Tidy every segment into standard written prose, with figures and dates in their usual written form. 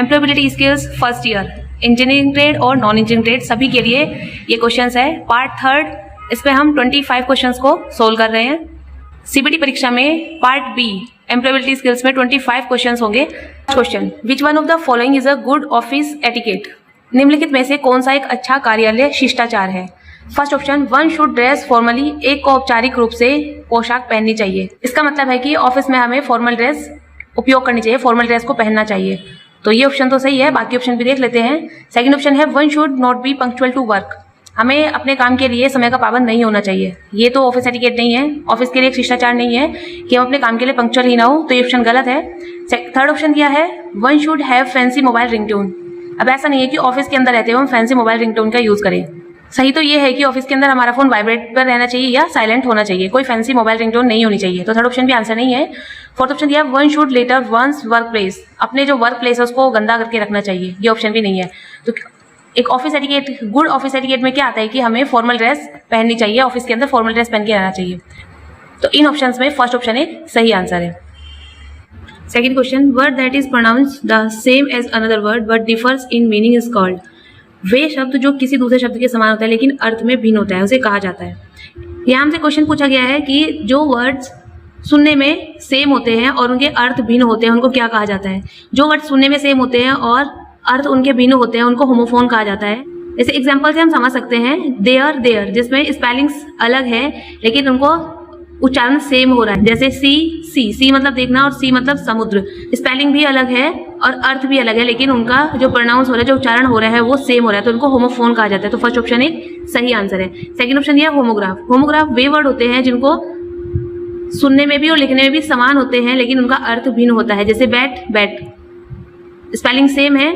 Employability skills first year, engineering trade और non engineering trade सभी के लिए ये क्वेश्चंस है। पार्ट थर्ड, इस पे हम 25 क्वेश्चंस को सोल्व कर रहे हैं। सीबीटी परीक्षा में पार्ट बी एम्प्लॉयबिलिटी स्किल्स में 25 क्वेश्चंस होंगे। Question, which one of the following is a good office etiquette? निम्नलिखित में से कौन सा एक अच्छा कार्यालय शिष्टाचार है? First option, one should dress formally, एक को औपचारिक रूप से पोशाक पहननी चाहिए। इसका मतलब है कि ऑफिस में हमें फॉर्मल ड्रेस उपयोग करनी चाहिए, फॉर्मल ड्रेस को पहनना चाहिए। तो ये ऑप्शन तो सही है, बाकी ऑप्शन भी देख लेते हैं। सेकंड ऑप्शन है one should not be punctual to work, हमें अपने काम के लिए समय का पाबंद नहीं होना चाहिए। ये तो ऑफिस एटिकेट नहीं है, ऑफिस के लिए एक शिष्टाचार नहीं है कि हम अपने काम के लिए पंक्चुअल ही ना हो, तो ये ऑप्शन गलत है। थर्ड ऑप्शन दिया है one should have fancy mobile ringtone. अब ऐसा नहीं है कि ऑफिस के अंदर रहते हुए हम फैंसी मोबाइल रिंगटोन का यूज करें। सही तो ये है कि ऑफिस के अंदर हमारा फोन वाइब्रेट पर रहना चाहिए या साइलेंट होना चाहिए, कोई फैंसी मोबाइल रिंगटोन नहीं होनी चाहिए। तो थर्ड ऑप्शन भी आंसर नहीं है। फोर्थ ऑप्शन दिया one should later one's work place, अपने जो वर्क प्लेस है उसको गंदा करके रखना चाहिए, ये ऑप्शन भी नहीं है। तो एक office etiquette, good office etiquette में क्या आता है कि हमें फॉर्मल ड्रेस पहननी चाहिए, ऑफिस के अंदर फॉर्मल ड्रेस पहन के रहना चाहिए। तो इन ऑप्शंस में फर्स्ट ऑप्शन एक सही आंसर है। Second question, word that is pronounced the same as another word but differs in meaning is called. वे शब्द जो किसी दूसरे शब्द के समान होता है लेकिन अर्थ में भिन्न होता है उसे कहा जाता है। यहाँ हमसे क्वेश्चन पूछा गया है कि जो वर्ड्स सुनने में सेम होते हैं और उनके अर्थ भिन्न होते हैं उनको क्या कहा जाता है। जो वर्ड सुनने में सेम होते हैं और अर्थ उनके भिन्न होते हैं उनको होमोफोन कहा जाता है। जैसे एग्जाम्पल से हम समझ सकते हैं देयर देयर, जिसमें स्पेलिंग्स अलग है लेकिन उनको उच्चारण सेम हो रहा है। जैसे सी मतलब देखना और सी मतलब समुद्र, स्पेलिंग भी अलग है और अर्थ भी अलग है लेकिन उनका जो प्रोनाउंस हो रहा है, जो उच्चारण हो रहा है वो सेम हो रहा है, तो उनको होमोफोन कहा जाता है। तो फर्स्ट ऑप्शन एक सही आंसर है। सेकंड ऑप्शन दिया होमोग्राफ। होमोग्राफ वे वर्ड होते हैं जिनको सुनने में भी और लिखने में भी समान होते हैं लेकिन उनका अर्थ भिन्न होता है। जैसे बैट, स्पेलिंग सेम है,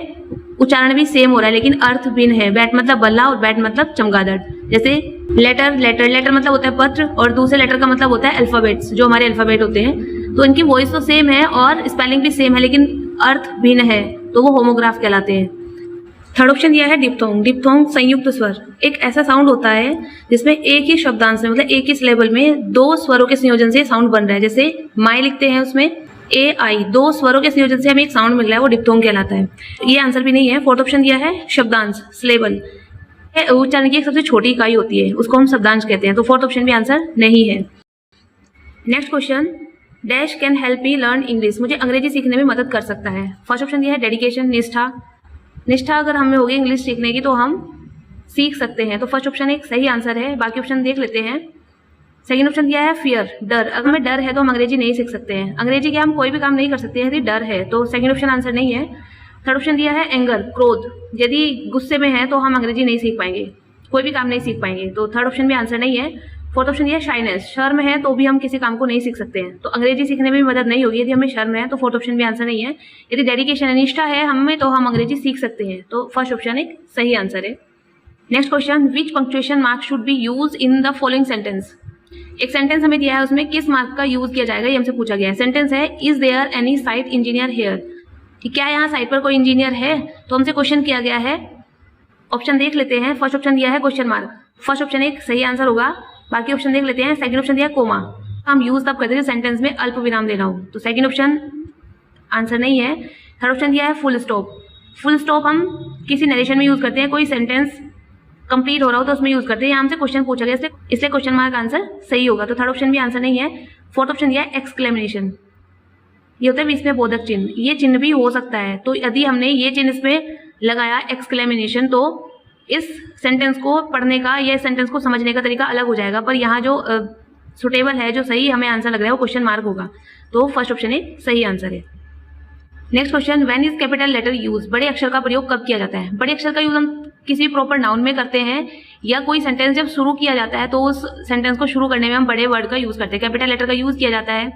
उच्चारण भी सेम हो रहा है लेकिन अर्थ भिन्न है। बैट मतलब बल्ला और बैट मतलब चमगादड़। जैसे लेटर मतलब होता है पत्र और दूसरे लेटर का मतलब होता है अल्फाबेट्स, जो हमारे अल्फाबेट होते हैं। तो इनकी वॉइस तो सेम है और स्पेलिंग भी सेम है लेकिन अर्थ भिन्न है, तो वो होमोग्राफ कहलाते हैं। थर्ड ऑप्शन दिया है डिप्थोंग। डिप्थोंग संयुक्त स्वर, एक ऐसा साउंड होता है जिसमें एक ही शब्दांश में मतलब एक ही सिलेबल में दो स्वरों के संयोजन से साउंड बन रहा है। जैसे माई लिखते हैं उसमें ए आई, दो स्वरों के संयोजन से हमें एक साउंड मिल रहा है, वो डिप्थोंग कहलाता है। ये आंसर भी नहीं है। फोर्थ ऑप्शन दिया है शब्दांश, सिलेबल उच्चारण की एक सबसे छोटी इकाई होती है, उसको हम शब्दांश कहते हैं। तो फोर्थ ऑप्शन भी आंसर नहीं है। Next question, dash can help me learn English, मुझे अंग्रेजी सीखने में मदद कर सकता है। फर्स्ट ऑप्शन दिया है डेडिकेशन, निष्ठा अगर हमें होगी इंग्लिश सीखने की तो हम सीख सकते हैं। तो फर्स्ट ऑप्शन एक सही आंसर है, बाकी ऑप्शन देख लेते हैं। सेकंड ऑप्शन दिया है फियर, डर, अगर हमें डर है तो हम अंग्रेजी नहीं सीख सकते हैं। अंग्रेजी के हम कोई भी काम नहीं कर सकते हैं यदि डर है, तो सेकंड ऑप्शन आंसर नहीं है। थर्ड ऑप्शन दिया है एंगर, क्रोध, यदि गुस्से में है तो हम अंग्रेजी नहीं सीख पाएंगे, कोई भी काम नहीं सीख पाएंगे, तो थर्ड ऑप्शन भी आंसर नहीं है। फोर्थ ऑप्शन दिया है शाइनेस, शर्म है तो भी हम किसी काम को नहीं सीख सकते हैं, तो अंग्रेजी सीखने में भी मदद नहीं होगी यदि हमें शर्म है, तो फोर्थ ऑप्शन भी आंसर नहीं है। यदि डेडिकेशन निष्ठा है हमें तो हम अंग्रेजी सीख सकते हैं, तो फर्स्ट ऑप्शन एक सही आंसर है। Next question, which punctuation mark should be use in the following sentence. एक सेंटेंस हमें दिया है उसमें किस मार्क का यूज किया जाएगा ये हमसे पूछा गया है। सेंटेंस है is there any site engineer here, कि क्या यहाँ साइट पर कोई इंजीनियर है, तो हमसे क्वेश्चन किया गया है। ऑप्शन देख लेते हैं। फर्स्ट ऑप्शन दिया है क्वेश्चन मार्क, फर्स्ट ऑप्शन एक सही आंसर होगा, बाकी ऑप्शन देख लेते हैं। सेकंड ऑप्शन दिया कोमा, हम यूज तब करते हैं सेंटेंस में अल्प विराम देना हो, तो सेकंड ऑप्शन आंसर नहीं है। थर्ड ऑप्शन दिया है फुल स्टॉप, फुल स्टॉप हम किसी नरेशन में यूज करते हैं, कोई सेंटेंस कंप्लीट हो रहा हो तो उसमें यूज करते हैं। यहाँ हमसे क्वेश्चन पूछा गया इसलिए क्वेश्चन मार्क आंसर सही होगा, तो थर्ड ऑप्शन भी आंसर नहीं है। फोर्थ ऑप्शन दिया है एक्सक्लेमेशन, ये होता है इसमें बोधक चिन्ह, ये चिन्ह भी हो सकता है, तो यदि हमने ये चिन्ह इसमें लगाया एक्सक्लेमेशन तो इस सेंटेंस को पढ़ने का या इस सेंटेंस को समझने का तरीका अलग हो जाएगा, पर यहाँ जो सुटेबल है, जो सही हमें आंसर लग रहा है वो क्वेश्चन मार्क होगा, तो फर्स्ट ऑप्शन एक सही आंसर है। Next question, when is capital letter use, बड़े अक्षर का प्रयोग कब किया जाता है। बड़े अक्षर का यूज हम किसी प्रॉपर नाउन में करते हैं या कोई सेंटेंस जब शुरू किया जाता है तो उस सेंटेंस को शुरू करने में हम बड़े वर्ड का यूज करते हैं, कैपिटल लेटर का यूज किया जाता है।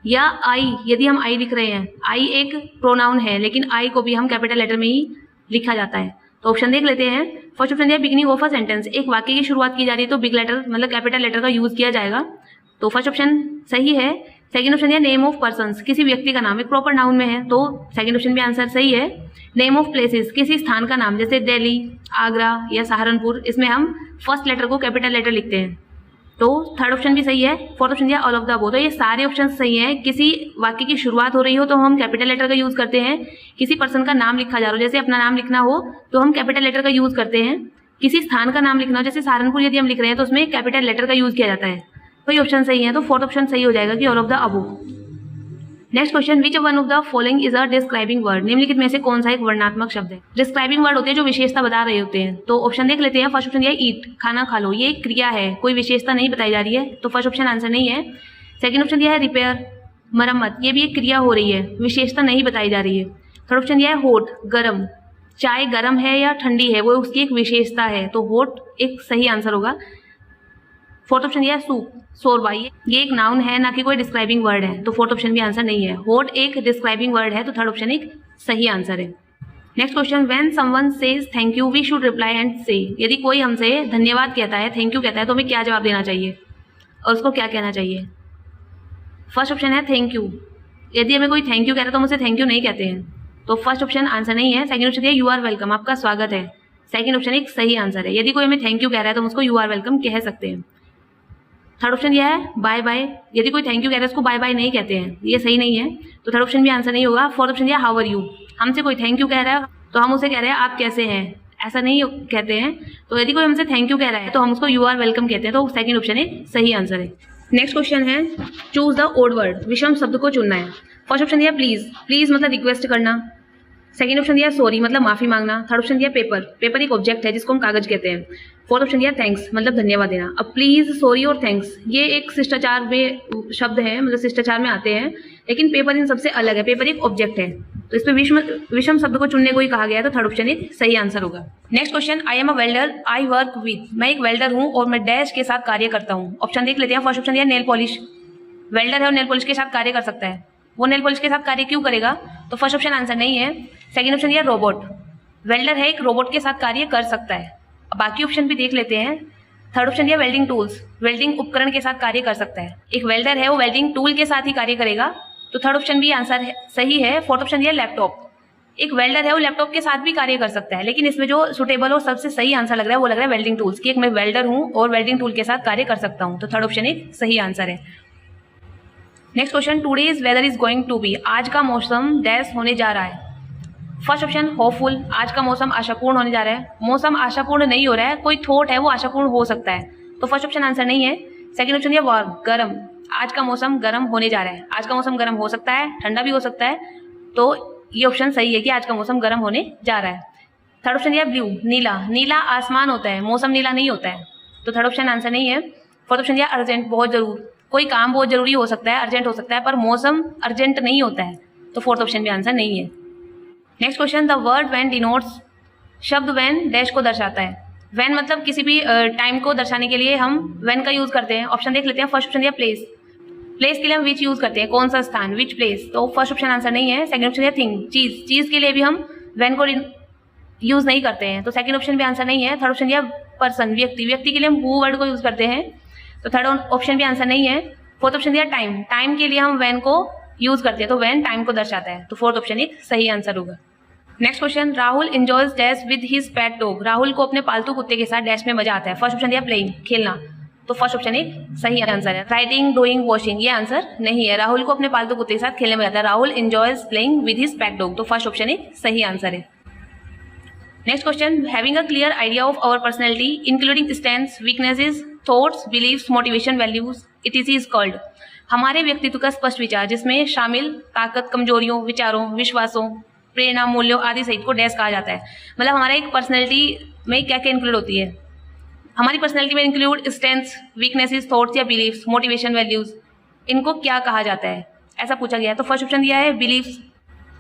या आई, यदि हम आई लिख रहे हैं, आई एक प्रोनाउन है लेकिन आई को भी हम कैपिटल लेटर में ही लिखा जाता है, तो ऑप्शन देख लेते हैं। फर्स्ट ऑप्शन दिया बिगिनिंग ऑफ अ सेंटेंस, एक वाक्य की शुरुआत की जा रही है तो बिग लेटर मतलब कैपिटल लेटर का यूज किया जाएगा, तो फर्स्ट ऑप्शन सही है। सेकंड ऑप्शन दिया नेम ऑफ पर्सन्स, किसी व्यक्ति का नाम एक प्रॉपर नाउन में है, तो सेकंड ऑप्शन भी आंसर सही है। नेम ऑफ प्लेसेस, किसी स्थान का नाम, जैसे दिल्ली, आगरा या सहारनपुर, इसमें हम फर्स्ट लेटर को कैपिटल लेटर लिखते हैं, तो थर्ड ऑप्शन भी सही है। फोर्थ ऑप्शन दिया ऑल ऑफ द अबव। तो ये सारे ऑप्शन सही हैं। किसी वाक्य की शुरुआत हो रही हो तो हम कैपिटल लेटर का यूज करते हैं। किसी पर्सन का नाम लिखा जा रहा हो, जैसे अपना नाम लिखना हो तो हम कैपिटल लेटर का यूज करते हैं। किसी स्थान का नाम लिखना हो, जैसे सहारनपुर यदि हम लिख रहे हैं तो उसमें कैपिटल लेटर का यूज किया जाता है। तो ये ऑप्शन सही है, तो फोर्थ ऑप्शन सही हो जाएगा कि all of the above. Next question, which one of the following is a describing word. निम्नलिखित में से कौन सा एक वर्णात्मक शब्द है। डिस्क्राइबिंग वर्ड होते हैं जो विशेषता बता रहे होते हैं। तो ऑप्शन देख लेते हैं। फर्स्ट ऑप्शन दिया ईट, खाना खा लो। ये एक क्रिया है, कोई विशेषता नहीं बताई जा रही है, तो फर्स्ट ऑप्शन आंसर नहीं है। सेकंड ऑप्शन दिया है रिपेयर, मरम्मत। ये भी एक क्रिया हो रही है, विशेषता नहीं बताई जा रही है। थर्ड ऑप्शन दिया है हॉट, गर्म। चाय गर्म है या ठंडी है वो उसकी एक विशेषता है, तो हॉट एक सही आंसर होगा। फोर्थ ऑप्शन दिया है सूप, शोरबा। ये एक नाउन है, ना कि कोई डिस्क्राइबिंग वर्ड है, तो फोर्थ ऑप्शन भी आंसर नहीं है। हॉट एक डिस्क्राइबिंग वर्ड है, तो थर्ड ऑप्शन एक सही आंसर है। Next question, when someone says thank you we should reply and say. यदि कोई हमसे धन्यवाद कहता है, थैंक यू कहता है, तो हमें क्या जवाब देना चाहिए और उसको क्या कहना चाहिए। फर्स्ट ऑप्शन है थैंक यू। यदि हमें कोई थैंक यू कहता है तो हम उसे थैंक यू नहीं कहते हैं, तो फर्स्ट ऑप्शन आंसर नहीं है। सेकंड ऑप्शन है यू आर वेलकम, आपका स्वागत है। सेकंड ऑप्शन एक सही आंसर है। यदि कोई हमें थैंक यू कह रहा है तो हम उसको यू आर वेलकम कह सकते हैं। थर्ड ऑप्शन यह है बाय बाय। यदि कोई थैंक यू कह रहा है उसको बाय बाय नहीं कहते हैं, ये सही नहीं है, तो थर्ड ऑप्शन भी आंसर नहीं होगा। फोर्थ ऑप्शन यह हाउ आर यू। हमसे कोई थैंक यू कह रहा है तो हम उसे कह रहे हैं आप कैसे हैं, ऐसा नहीं कहते हैं। तो यदि कोई हमसे थैंक यू कह रहा है तो हम उसको यू आर वेलकम कहते हैं, तो सेकंड ऑप्शन एक सही आंसर है। नेक्स्ट क्वेश्चन है चूज द ओड वर्ड। विषम शब्द को चुनना है। फर्स्ट ऑप्शन दिया प्लीज, प्लीज मतलब रिक्वेस्ट करना। सेकंड ऑप्शन दिया सॉरी मतलब माफी मांगना। थर्ड ऑप्शन दिया पेपर, पेपर एक ऑब्जेक्ट है जिसको हम कागज कहते हैं। फोर्थ ऑप्शन दिया थैंक्स मतलब धन्यवाद देना। अब प्लीज, सॉरी और थैंक्स ये एक शिष्टाचार में शब्द है, मतलब शिष्टाचार में आते हैं, लेकिन पेपर इन सबसे अलग है। पेपर एक ऑब्जेक्ट है, तो इस पे विषम शब्द को चुनने को ही कहा गया है, तो थर्ड ऑप्शन एक सही आंसर होगा। Next question, I am a welder, I work with. मैं एक वेल्डर हूँ और मैं डैश के साथ कार्य करता हूँ। ऑप्शन देख लेते हैं। फर्स्ट ऑप्शन दिया नेल पॉलिश। वेल्डर है और नेल पॉलिश के साथ कार्य कर सकता है, वो नेल पॉलिश के साथ कार्य क्यों करेगा, तो फर्स्ट ऑप्शन आंसर नहीं है। सेकंड ऑप्शन दिया रोबोट। वेल्डर है, एक रोबोट के साथ कार्य कर सकता है। अब बाकी ऑप्शन भी देख लेते हैं। थर्ड ऑप्शन दिया वेल्डिंग टूल्स, वेल्डिंग उपकरण के साथ कार्य कर सकता है। एक वेल्डर है वो वेल्डिंग टूल के साथ ही कार्य करेगा, तो थर्ड ऑप्शन भी आंसर है, सही है। फोर्थ ऑप्शन दिया लैपटॉप। एक वेल्डर है वो लैपटॉप के साथ भी कार्य कर सकता है, लेकिन इसमें जो सुटेबल और सबसे सही आंसर लग रहा है वो लग रहा है वेल्डिंग टूल्स, कि एक मैं वेल्डर हूँ और वेल्डिंग टूल के साथ कार्य कर सकता हूँ, तो थर्ड ऑप्शन एक सही आंसर है। Next question, today's weather is going to be. आज का मौसम डैश होने जा रहा है। फर्स्ट ऑप्शन होपफुल, आज का मौसम आशापूर्ण होने जा रहा है। मौसम आशापूर्ण नहीं हो रहा है, कोई थॉट है वो आशापूर्ण हो सकता है, तो फर्स्ट ऑप्शन आंसर नहीं है। सेकंड ऑप्शन दिया वार्म, गर्म। आज का मौसम गर्म होने जा रहा है। आज का मौसम गर्म हो सकता है, ठंडा भी हो सकता है, तो ये ऑप्शन सही है कि आज का मौसम गर्म होने जा रहा है। थर्ड ऑप्शन दिया ब्लू, नीला। नीला आसमान होता है, मौसम नीला नहीं होता है, तो थर्ड ऑप्शन आंसर नहीं है। फोर्थ ऑप्शन दिया अर्जेंट, बहुत जरूर। कोई काम बहुत जरूरी हो सकता है, अर्जेंट हो सकता है, पर मौसम अर्जेंट नहीं होता है, तो फोर्थ ऑप्शन भी आंसर नहीं है। Next question, the word when denotes. शब्द व्हेन डैश को दर्शाता है। व्हेन मतलब किसी भी टाइम को दर्शाने के लिए हम व्हेन का यूज करते हैं। ऑप्शन देख लेते हैं। फर्स्ट ऑप्शन दिया प्लेस, प्लेस के लिए हम विच यूज करते हैं, कौन सा स्थान, विच प्लेस, तो फर्स्ट ऑप्शन आंसर नहीं है। सेकंड ऑप्शन दिया थिंग, चीज, चीज के लिए भी हम व्हेन को यूज नहीं करते हैं, तो सेकंड ऑप्शन भी आंसर नहीं है। थर्ड ऑप्शन दिया पर्सन, व्यक्ति, व्यक्ति के लिए हम हु वर्ड को यूज करते हैं, तो थर्ड ऑप्शन भी आंसर नहीं है। फोर्थ ऑप्शन दिया टाइम, टाइम के लिए हम व्हेन को यूज करते हैं, तो व्हेन टाइम को दर्शाता है, तो फोर्थ ऑप्शन एक सही आंसर होगा। Next question, Rahul enjoys dash with his pet dog. Rahul को अपने पालतू कुत्ते के साथ डैश में मजा आता है। फर्स्ट ऑप्शन दिया प्लेइंग, खेलना, तो फर्स्ट ऑप्शन एक सही आंसर है। राइटिंग, डूइंग, वॉशिंग, ये आंसर नहीं है। राहुल को अपने पालतू कुत्ते के साथ खेलने में आता है। Rahul enjoys playing with his pet dog, तो फर्स्ट ऑप्शन एक सही आंसर है। Next question, having a clear idea of our personality including strengths, weaknesses, thoughts, beliefs, motivation, values, it is called. हमारे व्यक्तित्व का स्पष्ट विचार जिसमें शामिल ताकत, कमजोरियों, विचारों, विश्वासों, प्रेरणा, मूल्यों आदि सहित को डैश कहा जाता है। मतलब हमारे एक पर्सनैलिटी में क्या क्या इंक्लूड होती है। हमारी पर्सनैलिटी में इंक्लूड स्ट्रेंथ्स, वीकनेसेस, थॉट्स या बिलीव्स, मोटिवेशन, वैल्यूज, इनको क्या कहा जाता है, ऐसा पूछा गया है। तो फर्स्ट ऑप्शन दिया है बिलीव्स,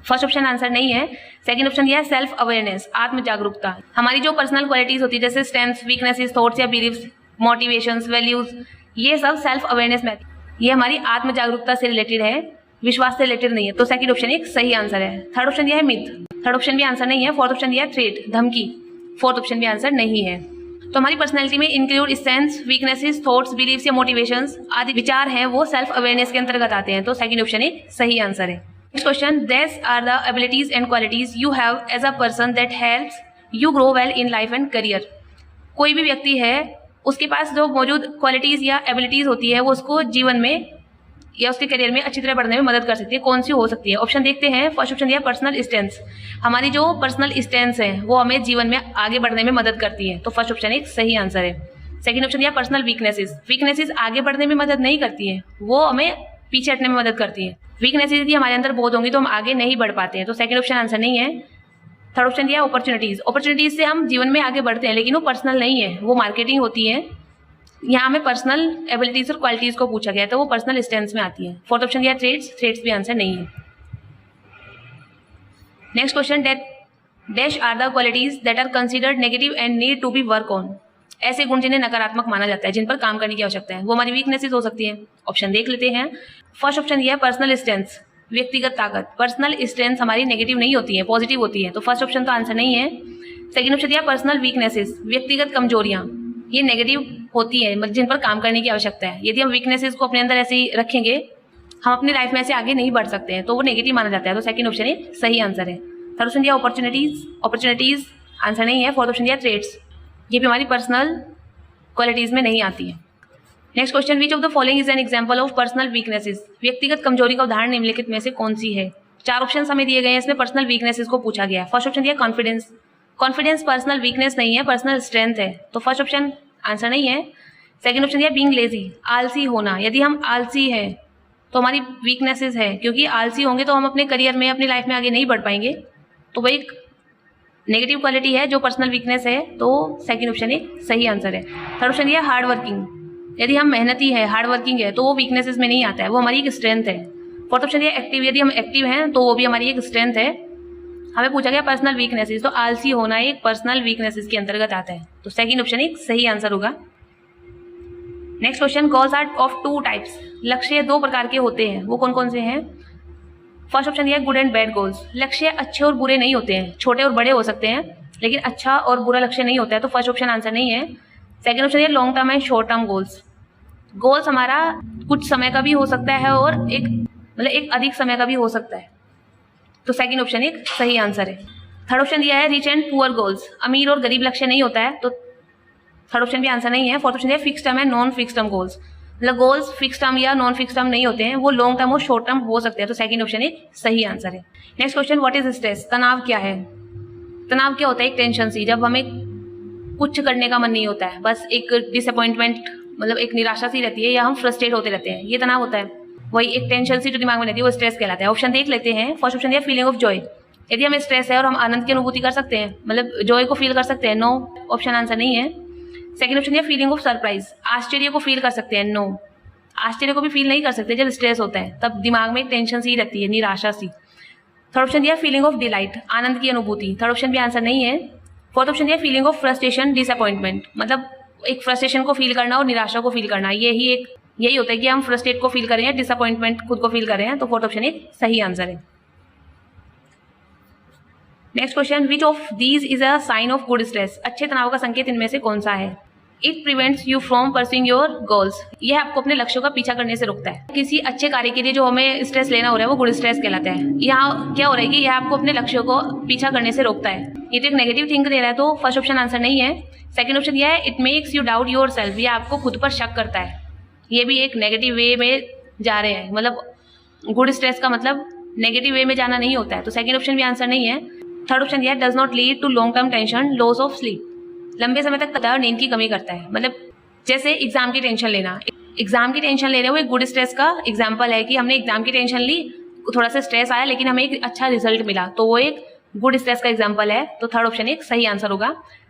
फर्स्ट ऑप्शन आंसर नहीं है। सेकंड ऑप्शन दिया है सेल्फ अवेयरनेस, आत्म जागरूकता। हमारी जो पर्सनल क्वालिटीज होती है जैसे स्ट्रेंथ्स, वीकनेसेस, थॉट्स या बिलीव्स, मोटिवेशंस, वैल्यूज, ये सब सेल्फ अवेयरनेस में, ये हमारी आत्म जागरूकता से रिलेटेड है, विश्वास से रिलेटेड नहीं है, तो सेकंड ऑप्शन एक सही आंसर है। थर्ड ऑप्शन दिया है मिथ, थर्ड ऑप्शन भी आंसर नहीं है। फोर्थ ऑप्शन दिया है थ्रेट, धमकी, फोर्थ ऑप्शन भी आंसर नहीं है। तो हमारी पर्सनैलिटी में include strengths, weaknesses, thoughts, beliefs या मोटिवेशंस आदि विचार हैं, वो सेल्फ अवेयरनेस के अंतर्गत आते हैं, तो सेकंड ऑप्शन एक सही आंसर है। Next question, this are the abilities and qualities you have as a person that helps you grow well in life and career. कोई भी व्यक्ति है उसके पास जो मौजूद क्वालिटीज या एबिलिटीज होती है वो उसको जीवन में या उसके करियर में अच्छी तरह बढ़ने में मदद कर सकती है। कौन सी हो सकती है? ऑप्शन देखते हैं। फर्स्ट ऑप्शन दिया पर्सनल स्ट्रेंथ। हमारी जो पर्सनल स्ट्रेंथ है वो हमें जीवन में आगे बढ़ने में मदद करती है, तो फर्स्ट ऑप्शन एक सही आंसर है। सेकंड ऑप्शन दिया पर्सनल वीकनेसेस। वीकनेसेस आगे बढ़ने में मदद नहीं करती है, वो हमें पीछे हटने में मदद करती है। वीकनेसेस यदि हमारे अंदर बहुत होंगी तो हम आगे नहीं बढ़ पाते हैं, तो सेकंड ऑप्शन आंसर नहीं है। थर्ड ऑप्शन दिया अपॉर्चुनिटीज। अपॉर्चुनिटीज से हम जीवन में आगे बढ़ते हैं, लेकिन वो पर्सनल नहीं है, वो मार्केटिंग होती है। यहाँ हमें पर्सनल एबिलिटीज और क्वालिटीज को पूछा गया, तो वो पर्सनल स्ट्रेंथ्स में आती है। फोर्थ ऑप्शन दिया ट्रेड्स। ट्रेड्स भी आंसर नहीं है। Next question, dash are the qualities that are considered negative and need to be work on. ऐसे गुण जिन्हें नकारात्मक माना जाता है, जिन पर काम करने की आवश्यकता है, वो हमारी वीकनेसेस हो सकती है। ऑप्शन देख लेते हैं। फर्स्ट ऑप्शन दिया है पर्सनल स्ट्रेंथ, व्यक्तिगत ताकत। पर्सनल स्ट्रेंथ हमारी नेगेटिव नहीं होती है, पॉजिटिव होती है, तो फर्स्ट ऑप्शन तो आंसर नहीं है। सेकंड ऑप्शन दिया पर्सनल वीकनेसेस, व्यक्तिगत कमजोरियां, ये नेगेटिव होती है, जिन पर काम करने की आवश्यकता है। यदि हम वीकनेसेस को अपने अंदर ऐसे ही रखेंगे, हम अपनी लाइफ में ऐसे आगे नहीं बढ़ सकते हैं, तो वो नेगेटिव माना जाता है, तो सेकंड ऑप्शन एक सही आंसर है। थर्ड ऑप्शन दिया अपॉर्चुनिटीज। अपॉर्चुनिटीज आंसर नहीं है। फोर्थ ऑप्शन दिया ट्रेड्स, ये भी हमारी पर्सनल क्वालिटीज में नहीं आती है। Next question, which of the following is an example of personal weaknesses. व्यक्तिगत कमजोरी का उदाहरण निम्नलिखित में से कौन सी है? चार ऑप्शन हमें दिए गए हैं, इसमें पर्सनल वीकनेसेस को पूछा गया है। फर्स्ट ऑप्शन दिया कॉन्फिडेंस। कॉन्फिडेंस पर्सनल वीकनेस नहीं है, पर्सनल स्ट्रेंथ है, तो फर्स्ट ऑप्शन आंसर नहीं है। सेकंड ऑप्शन दिया बीइंग लेजी, आलसी होना। यदि हम आलसी हैं तो हमारी वीकनेसेस है, क्योंकि आलसी होंगे तो हम अपने करियर में, अपनी लाइफ में आगे नहीं बढ़ पाएंगे, तो वो एक नेगेटिव क्वालिटी है जो पर्सनल वीकनेस है, तो सेकंड ऑप्शन एक सही आंसर है। थर्ड ऑप्शन दिया हार्ड वर्किंग। यदि हम मेहनती है, हार्ड वर्किंग है, तो वो वीकनेसेस में नहीं आता है, वो हमारी एक स्ट्रेंथ है। फोर्थ ऑप्शन दिया एक्टिव। यदि हम एक्टिव हैं तो वो भी हमारी एक स्ट्रेंथ है। हमें पूछा गया पर्सनल वीकनेसेस, तो आलसी होना एक पर्सनल वीकनेसेस के अंतर्गत आता है, तो सेकंड ऑप्शन एक सही आंसर होगा। Next question, goals are of two types. लक्ष्य दो प्रकार के होते हैं, वो कौन कौन से हैं? फर्स्ट ऑप्शन दिया गुड एंड बैड गोल्स। लक्ष्य अच्छे और बुरे नहीं होते हैं, छोटे और बड़े हो सकते हैं, लेकिन अच्छा और बुरा लक्ष्य नहीं होता है, तो फर्स्ट ऑप्शन आंसर नहीं है। सेकंड ऑप्शन दिया long term and short term goals. Goals हमारा कुछ समय का भी हो सकता है और एक अधिक समय का भी हो सकता है, तो सेकंड ऑप्शन एक सही आंसर है। थर्ड ऑप्शन दिया है रिच एंड पुअर गोल्स। अमीर और गरीब लक्ष्य नहीं होता है, तो थर्ड ऑप्शन भी आंसर नहीं है। फोर्थ ऑप्शन दिया fix term and non fix term goals. मतलब गोल्स फिक्स टर्म या नॉन फिक्स टर्म नहीं होते हैं, वो लॉन्ग टर्म और शॉर्ट टर्म हो सकते हैं, तो सेकंड ऑप्शन एक सही आंसर है। Next question, what is stress. तनाव क्या है? तनाव क्या होता है? एक टेंशन सी, जब हमें कुछ करने का मन नहीं होता है, बस एक डिसअपॉइंटमेंट, मतलब एक निराशा सी रहती है, या हम फ्रस्ट्रेट होते रहते हैं, ये तनाव होता है। वही एक टेंशन सी जो दिमाग में रहती है, वो स्ट्रेस कहलाता है। ऑप्शन देख लेते हैं। फर्स्ट ऑप्शन दिया फीलिंग ऑफ जॉय। यदि हमें स्ट्रेस है और हम आनंद की अनुभूति कर सकते हैं, मतलब जॉय को फील कर सकते हैं, नो, ऑप्शन आंसर नहीं है। सेकंड ऑप्शन दिया फीलिंग ऑफ सरप्राइज। आश्चर्य को फील कर सकते हैं, नो, आश्चर्य को भी फील नहीं कर सकते जब स्ट्रेस होता है, तब दिमाग में एक टेंशन सी रहती है, निराशा सी। थर्ड ऑप्शन दिया फीलिंग ऑफ डिलाइट, आनंद की अनुभूति, थर्ड ऑप्शन भी आंसर नहीं है। फोर्थ ऑप्शन दिया फीलिंग ऑफ फ्रस्ट्रेशन डिसअपॉइंटमेंट, मतलब एक फ्रस्ट्रेशन को फील करना और निराशा को फील करना, यही होता है कि हम फ्रस्ट्रेट को फील कर रहे हैं, डिसअपॉइंटमेंट खुद को फील कर रहे हैं, तो फोर्थ ऑप्शन एक सही आंसर है। Next question, which of these is a sign of good stress. अच्छे तनाव का संकेत इनमें से कौन सा है? It prevents you from pursuing your goals. यह आपको अपने लक्ष्यों का पीछा करने से रोकता है। किसी अच्छे कार्य के लिए जो हमें स्ट्रेस लेना हो रहा है वो गुड स्ट्रेस कहलाता है। यहाँ क्या हो रहा है कि यह आपको अपने लक्ष्यों को पीछा करने से रोकता है। ये तो एक नेगेटिव थिंक दे रहा है, तो फर्स्ट ऑप्शन आंसर नहीं है। सेकंड ऑप्शन यह है it makes you doubt your self, ये आपको खुद पर शक करता है, ये भी एक नेगेटिव वे में जा रहे हैं, मतलब गुड स्ट्रेस का मतलब नेगेटिव वे में जाना नहीं होता है, तो सेकंड ऑप्शन भी आंसर नहीं है। थर्ड ऑप्शन यह does not lead to long term tension, loss of sleep, लंबे समय तक तनाव, नींद की कमी करता है। मतलब जैसे एग्जाम की टेंशन लेना, एग्जाम की टेंशन ले रहे हैं, वो एक गुड स्ट्रेस का एग्जाम्पल है कि हमने एग्जाम की टेंशन ली, थोड़ा सा स्ट्रेस आया, लेकिन हमें एक अच्छा रिजल्ट मिला, तो वो एक गुड स्ट्रेस का एग्जाम्पल है, तो थर्ड ऑप्शन एक सही आंसर होगा।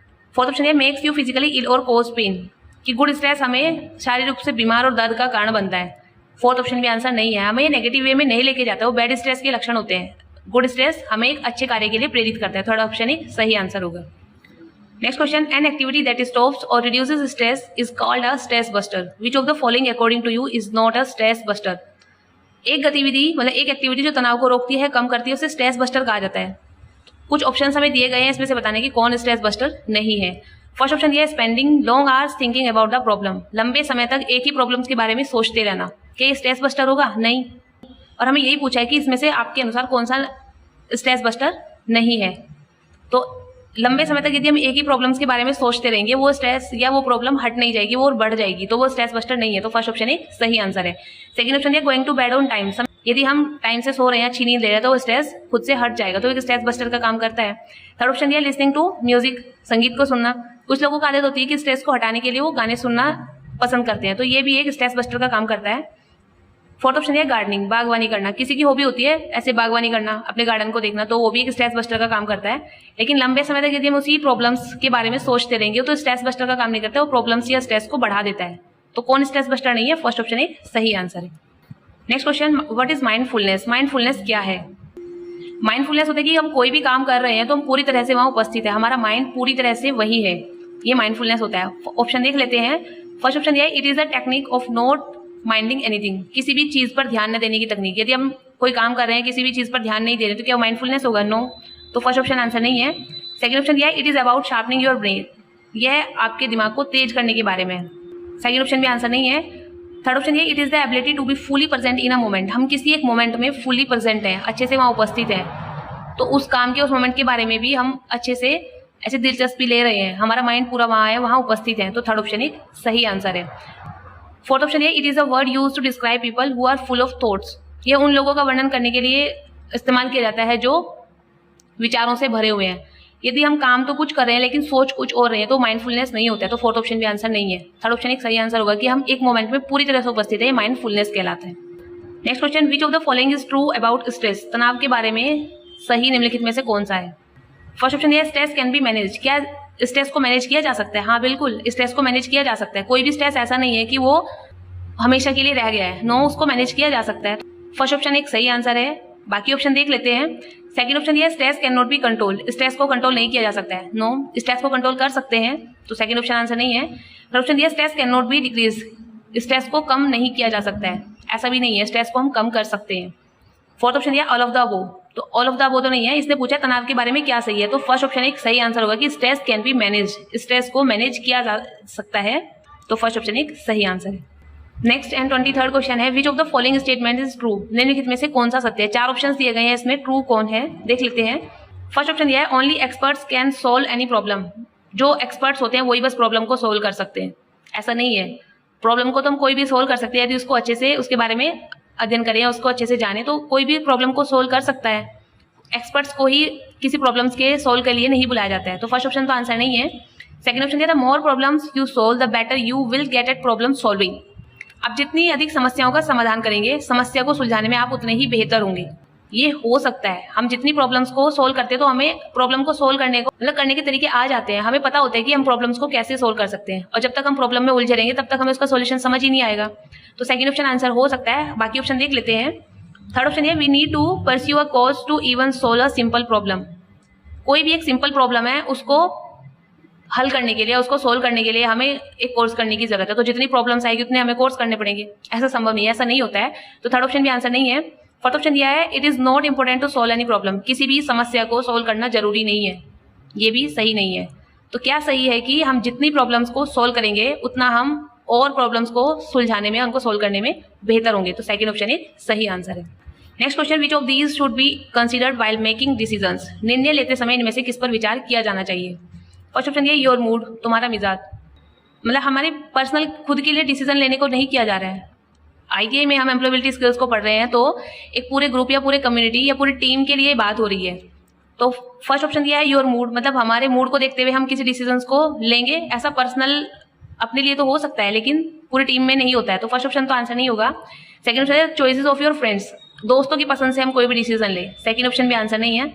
फोर्थ ऑप्शन है मेक्स यू फिजिकली इल और कॉज पेन, कि गुड स्ट्रेस हमें शारीरिक रूप से बीमार और दर्द का कारण बनता है, फोर्थ ऑप्शन भी आंसर नहीं है। हमें ये नेगेटिव वे में नहीं लेके जाता, वो बैड स्ट्रेस के लक्षण होते हैं। गुड स्ट्रेस हमें एक अच्छे कार्य के लिए प्रेरित करता है, थर्ड ऑप्शन एक सही आंसर होगा। Next question, an activity that stops और reduces stress is called a stress buster, which of the following according to you is not a stress buster. एक गतिविधि, मतलब एक एक्टिविटी जो तनाव को रोकती है, कम करती है, उसे स्ट्रेस बस्टर कहा जाता है। कुछ ऑप्शन हमें दिए गए हैं, इसमें से बताने की कौन स्ट्रेस बस्टर नहीं है। फर्स्ट ऑप्शन दिया है spending long hours thinking about the problem, लंबे समय तक एक ही प्रॉब्लम्स के बारे में सोचते रहना, क्या ये स्ट्रेस बस्टर होगा? नहीं। और हमें यही पूछा है कि इसमें से आपके अनुसार कौन सा स्ट्रेस बस्टर नहीं है, तो लंबे समय तक यदि हम एक ही प्रॉब्लम्स के बारे में सोचते रहेंगे, वो स्ट्रेस या वो प्रॉब्लम हट नहीं जाएगी, वो और बढ़ जाएगी, तो वो स्ट्रेस बस्टर नहीं है। तो फर्स्ट ऑप्शन एक सही आंसर है। सेकंड ऑप्शन है going to bed on time. यदि हम टाइम से सो रहे हैं, अच्छी नींद ले रहे हैं, तो वो स्ट्रेस खुद से हट जाएगा, तो एक स्ट्रेस बस्टर का काम करता है। थर्ड ऑप्शन है लिसनिंग टू म्यूजिक, संगीत को सुनना। कुछ लोगों को आदत होती है कि स्ट्रेस को हटाने के लिए वो गाने सुनना पसंद करते हैं, तो ये भी एक स्ट्रेस बस्टर का काम करता है। फोर्थ ऑप्शन है गार्डनिंग, बागवानी करना। किसी की हॉबी होती है ऐसे बागवानी करना, अपने गार्डन को देखना, तो वो भी एक स्ट्रेस बस्टर का काम करता है। लेकिन लंबे समय तक यदि हम उसी प्रॉब्लम्स के बारे में सोचते रहेंगे तो स्ट्रेस बस्टर का काम नहीं करता है, वो प्रॉब्लम्स या स्ट्रेस को बढ़ा देता है। तो कौन स्ट्रेस बस्टर नहीं है? फर्स्ट ऑप्शन एक सही आंसर है। Next question, what is mindfulness? Mindfulness क्या है? माइंडफुलनेस होता है कि हम कोई भी काम कर रहे हैं तो हम पूरी तरह से वहां उपस्थित है, हमारा माइंड पूरी तरह से वही है, ये माइंडफुलनेस होता है। ऑप्शन देख लेते हैं। फर्स्ट ऑप्शन ये है, it is a technique of not minding anything, किसी भी चीज पर ध्यान न देने की तकनीक। यदि हम कोई काम कर रहे हैं, किसी भी चीज पर ध्यान नहीं दे रहे, तो क्या माइंडफुलनेस होगा? नो। तो फर्स्ट ऑप्शन आंसर नहीं है। सेकंड ऑप्शन यह है, it is about sharpening your brain, यह आपके दिमाग को तेज करने के बारे में है। सेकंड ऑप्शन भी आंसर नहीं है। थर्ड ऑप्शन ये, it is the ability to be fully present in a moment, हम किसी एक मोमेंट में फुली प्रेजेंट है, अच्छे से वहां उपस्थित है, तो उस काम के उस मोमेंट के बारे में भी हम अच्छे से ऐसे दिलचस्पी ले रहे हैं, हमारा माइंड पूरा वहां है, वहां उपस्थित है। तो थर्ड ऑप्शन एक सही आंसर है। फोर्थ ऑप्शन है, it is a word use to describe people who are full of thoughts, ये उन लोगों का वर्णन करने के लिए इस्तेमाल किया जाता है जो विचारों से भरे हुए हैं। यदि हम काम तो कुछ कर रहे हैं लेकिन सोच कुछ और रहे हैं, तो माइंडफुलनेस नहीं होता है। तो फोर्थ ऑप्शन भी आंसर नहीं है। थर्ड ऑप्शन एक सही आंसर होगा कि हम एक मोमेंट में पूरी तरह से उपस्थित है, ये माइंडफुलनेस कहलाता है। Next question, which of the following is true about stress? तनाव के बारे में सही निम्नलिखित में से कौन सा है? फर्स्ट ऑप्शन ये, स्ट्रेस कैन बी मैनेज, क्या स्ट्रेस को मैनेज किया जा सकता है? हाँ बिल्कुल, स्ट्रेस को मैनेज किया जा सकता है। कोई भी स्ट्रेस ऐसा नहीं है कि वो हमेशा के लिए रह गया है, नो, उसको मैनेज किया जा सकता है। फर्स्ट ऑप्शन एक सही आंसर है। बाकी ऑप्शन देख लेते हैं। सेकंड ऑप्शन ये, stress can not be control, stress को कंट्रोल नहीं किया जा सकता है, नो, स्ट्रेस को कंट्रोल कर सकते हैं, तो सेकंड ऑप्शन आंसर नहीं है। थर्ड ऑप्शन ये, stress can not be decrease, stress को कम नहीं किया जा सकता है, ऐसा भी नहीं है, स्ट्रेस को हम कम कर सकते हैं। फोर्थ ऑप्शन ये, ऑल ऑफ द अबोव, तो ऑल ऑफ द अबोव तो नहीं है, इसने पूछा तनाव के बारे में क्या सही है, तो फर्स्ट ऑप्शन एक सही आंसर होगा कि stress can be manage, stress को मैनेज किया जा सकता है, तो फर्स्ट ऑप्शन एक सही आंसर है। नेक्स्ट एंड 23rd क्वेश्चन है, विच of the following statement is true? निम्नलिखित में से कौन सा सत्य है? चार ऑप्शंस दिए गए हैं, इसमें ट्रू कौन है देख लेते हैं। फर्स्ट ऑप्शन यह है, only experts can solve any problem, जो एक्सपर्ट्स होते हैं वही बस प्रॉब्लम को सोल्व कर सकते हैं, ऐसा नहीं है। प्रॉब्लम को तो हम कोई भी सोल्व कर सकते हैं, यदि उसको अच्छे से उसके बारे में अध्ययन करें, उसको अच्छे से जाने, तो कोई भी प्रॉब्लम को सोल्व कर सकता है। एक्सपर्ट्स को ही किसी प्रॉब्लम्स के सोल्व के लिए नहीं बुलाया जाता है, तो फर्स्ट ऑप्शन तो आंसर नहीं है। सेकंड ऑप्शन है, the more problems you solve the better you will get at problem solving, आप जितनी अधिक समस्याओं का समाधान करेंगे, समस्या को सुलझाने में आप उतने ही बेहतर होंगे। ये हो सकता है, हम जितनी प्रॉब्लम्स को सोल्व करते हैं तो हमें प्रॉब्लम को सोल्व करने को मतलब करने के तरीके आ जाते हैं, हमें पता होता है कि हम प्रॉब्लम्स को कैसे सोल्व कर सकते हैं, और जब तक हम प्रॉब्लम में उलझे रहेंगे तब तक हमें उसका सोल्यूशन समझ ही नहीं आएगा। तो सेकंड ऑप्शन आंसर हो सकता है। बाकी ऑप्शन देख लेते हैं। थर्ड ऑप्शन है, we need to pursue a cause to even solve a simple problem, कोई भी एक सिंपल प्रॉब्लम है उसको हल करने के लिए, उसको सोल्व करने के लिए हमें एक कोर्स करने की जरूरत है, तो जितनी प्रॉब्लम्स आएगी उतने हमें कोर्स करने पड़ेंगे, ऐसा संभव नहीं है, ऐसा नहीं होता है। तो थर्ड ऑप्शन भी आंसर नहीं है। फोर्थ ऑप्शन दिया है, it is not important to solve any problem, किसी भी समस्या को सोल्व करना जरूरी नहीं है, ये भी सही नहीं है। तो क्या सही है कि हम जितनी प्रॉब्लम्स को सोल्व करेंगे उतना हम और प्रॉब्लम्स को सुलझाने में, उनको सोल्व करने में बेहतर होंगे, तो सेकंड ऑप्शन एक सही आंसर है। Next question, which of these should be considered while making decisions? निर्णय लेते समय इनमें से किस पर विचार किया जाना चाहिए? फर्स्ट ऑप्शन ये, योर मूड, तुम्हारा मिजाज, मतलब हमारे पर्सनल खुद के लिए डिसीजन लेने को नहीं किया जा रहा है। आईटीआई में हम एम्प्लॉयबिलिटी स्किल्स को पढ़ रहे हैं, तो एक पूरे ग्रुप या पूरे कम्युनिटी या पूरी टीम के लिए बात हो रही है। तो फर्स्ट ऑप्शन दिया है योर मूड, मतलब हमारे मूड को देखते हुए हम किसी डिसीजंस को लेंगे, ऐसा पर्सनल अपने लिए तो हो सकता है लेकिन पूरी टीम में नहीं होता है, तो फर्स्ट ऑप्शन तो आंसर नहीं होगा। सेकंड ऑप्शन है, चॉइसेस ऑफ योर फ्रेंड्स, दोस्तों की पसंद से हम कोई भी डिसीजन ले, सेकंड ऑप्शन भी आंसर नहीं है।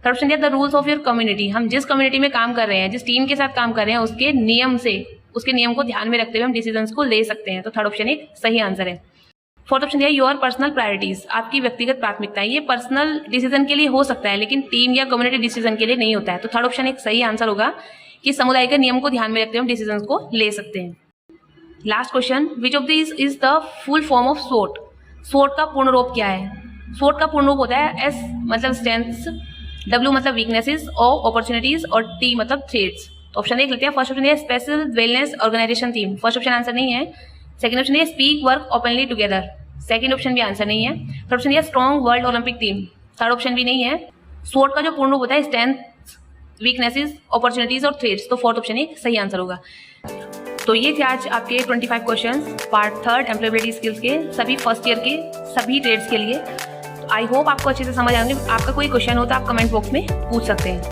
Third option the rules of your community, हम जिस कम्युनिटी में काम कर रहे हैं, जिस टीम के साथ काम कर रहे हैं, उसके नियम से, उसके नियम को ध्यान में रखते हुए हम डिसीजंस को ले सकते हैं, तो थर्ड ऑप्शन एक सही आंसर है। फोर्थ ऑप्शन है योर पर्सनल प्रायोरिटीज, आपकी व्यक्तिगत प्राथमिकता, ये पर्सनल डिसीजन के लिए हो सकता है लेकिन टीम या कम्युनिटी डिसीजन के लिए नहीं होता है, तो थर्ड ऑप्शन एक सही आंसर होगा कि समुदाय के नियम को ध्यान में रखते हुए हम डिसीजंस को ले सकते हैं। Last question, which of this is the full form of स्वॉट? स्वॉट का पूर्ण रूप क्या है? स्वॉट का पूर्ण रूप होता है एस मतलब स्ट्रेंथ्स, W मतलब वीकनेसेस, O अपॉर्चुनिटीज और T मतलब थ्रेड्स। तो ऑप्शन देख लेते हैं। फर्स्ट ऑप्शन है special wellness organisation theme, first option answer नहीं है। सेकंड ऑप्शन है speak work openly together, second option भी आंसर नहीं है। थर्ड ऑप्शन है strong world Olympic theme, third option भी नहीं है। स्वॉट का जो पूर्ण रूप होता है स्ट्रेंथ वीकनेसेस, अपॉर्चुनिटीज और थ्रेड्स, तो फोर्थ ऑप्शन ही सही आंसर होगा। तो ये थे आज आपके 25 questions part third employability skills के सभी फर्स्ट ईयर के सभी ट्रेड्स के लिए। तो आई होप आपको अच्छे से समझ आएंगे। आपका कोई क्वेश्चन हो तो आप कमेंट बॉक्स में पूछ सकते हैं।